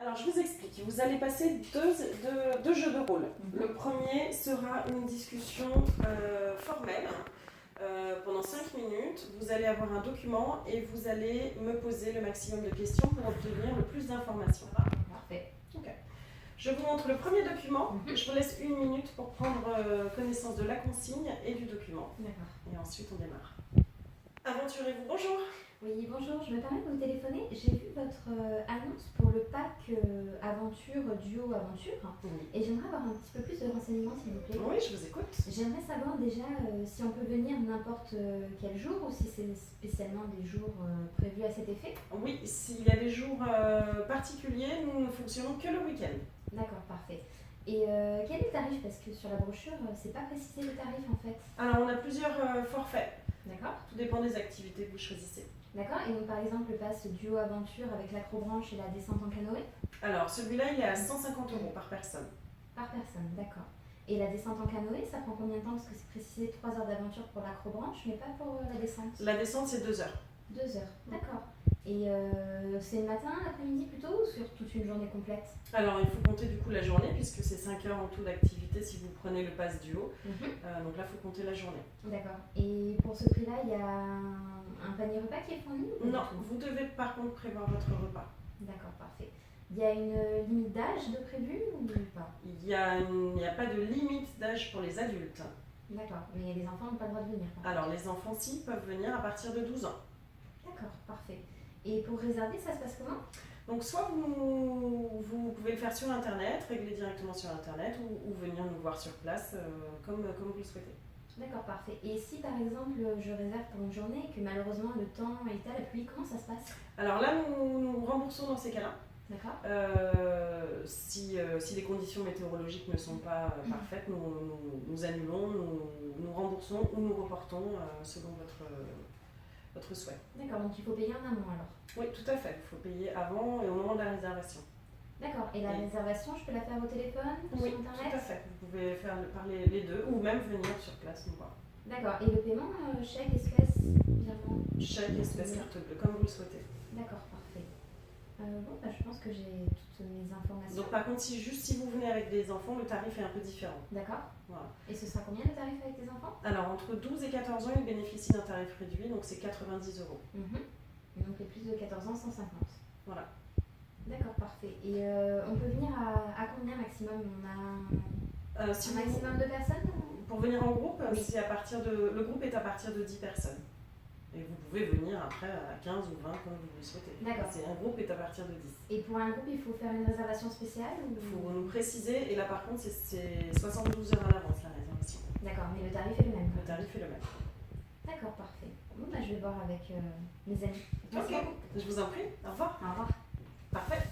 Alors, je vous explique. Vous allez passer deux jeux de rôle. Le premier sera une discussion formelle. Pendant 5 minutes, vous allez avoir un document et vous allez me poser le maximum de questions pour obtenir le plus d'informations. Parfait. Ok. Je vous montre le premier document. Je vous laisse 1 minute pour prendre connaissance de la consigne et du document. D'accord. Et ensuite, on démarre. Aventurez-vous, bonjour. Oui, bonjour, je me permets de vous téléphoner. J'ai vu votre annonce pour le pack aventure, duo aventure. Oui. Et j'aimerais avoir un petit peu plus de renseignements, s'il vous plaît. Oui, je vous écoute. J'aimerais savoir déjà si on peut venir n'importe quel jour ou si c'est spécialement des jours prévus à cet effet. Oui, s'il y a des jours particuliers, nous ne fonctionnons que le week-end. D'accord, parfait. Et quel est le tarif? Parce que sur la brochure, c'est pas précisé le tarif en fait. Alors, on a plusieurs forfaits. D'accord. Tout dépend des activités que vous choisissez. D'accord, et donc par exemple le pass duo aventure avec l'acrobranche et la descente en canoë? Alors, celui-là, il est à 150 € par personne. Par personne, d'accord. Et la descente en canoë, ça prend combien de temps? Parce que c'est précisé 3 heures d'aventure pour l'acrobranche, mais pas pour la descente. La descente, c'est 2 heures. 2 heures, d'accord. Et c'est le matin, l'après-midi plutôt, ou sur toute une journée complète? Alors, il faut compter du coup la journée, puisque c'est 5 heures en tout d'activité si vous prenez le pass duo. Donc là, il faut compter la journée. D'accord. Et pour ce prix-là, il y a un panier repas qui est fourni ou pas du Non, tout? vous devez par contre prévoir votre repas. D'accord, parfait. Il y a une limite d'âge de prévu ou pas? Il n'y a pas de limite d'âge pour les adultes. D'accord, mais les enfants n'ont pas le droit de venir. Alors, les enfants, si, peuvent venir à partir de 12 ans. D'accord, parfait. Et pour réserver, ça se passe comment? Donc, soit vous pouvez le faire sur Internet, régler directement sur Internet, ou venir nous voir sur place, comme vous le souhaitez. D'accord, parfait. Et si par exemple je réserve pour une journée et que malheureusement le temps est à la pluie, comment ça se passe? Alors là, nous remboursons dans ces cas-là. D'accord. Si les conditions météorologiques ne sont pas parfaites, nous annulons, nous remboursons ou nous reportons selon votre souhait. D'accord, donc il faut payer en amont alors? Oui, tout à fait. Il faut payer avant et au moment de la réservation. D'accord, et la réservation, je peux la faire au téléphone, Oui, sur internet? tout à fait. Vous pouvez faire parler les deux ou même venir sur place nous voir. D'accord, et le paiement, chèque, espèce, virement? Chèque, espèce, carte bleue, comme vous le souhaitez. D'accord, parfait. Bon, je pense que j'ai toutes mes informations. Donc par contre, si vous venez avec des enfants, le tarif est un peu différent. D'accord. Voilà. Et ce sera combien le tarif avec les enfants? Alors entre 12 et 14 ans, ils bénéficient d'un tarif réduit, donc c'est 90 €. Et donc les plus de 14 ans, 150. Voilà. D'accord, parfait. Et on peut venir à combien maximum? On a un maximum de personnes ou... Pour venir en groupe, oui. Le groupe est à partir de 10 personnes. Et vous pouvez venir après à 15 ou 20 comme vous le souhaitez. D'accord. Un groupe est à partir de 10. Et pour un groupe, il faut faire une réservation spéciale ou... Il faut nous préciser, et là par contre c'est 72 heures à l'avance la réservation. D'accord, mais le tarif est le même. Le tarif est le même. D'accord, parfait. Bon, je vais voir avec mes amis. Merci beaucoup. Je vous en prie, au revoir. Au revoir. Parfait.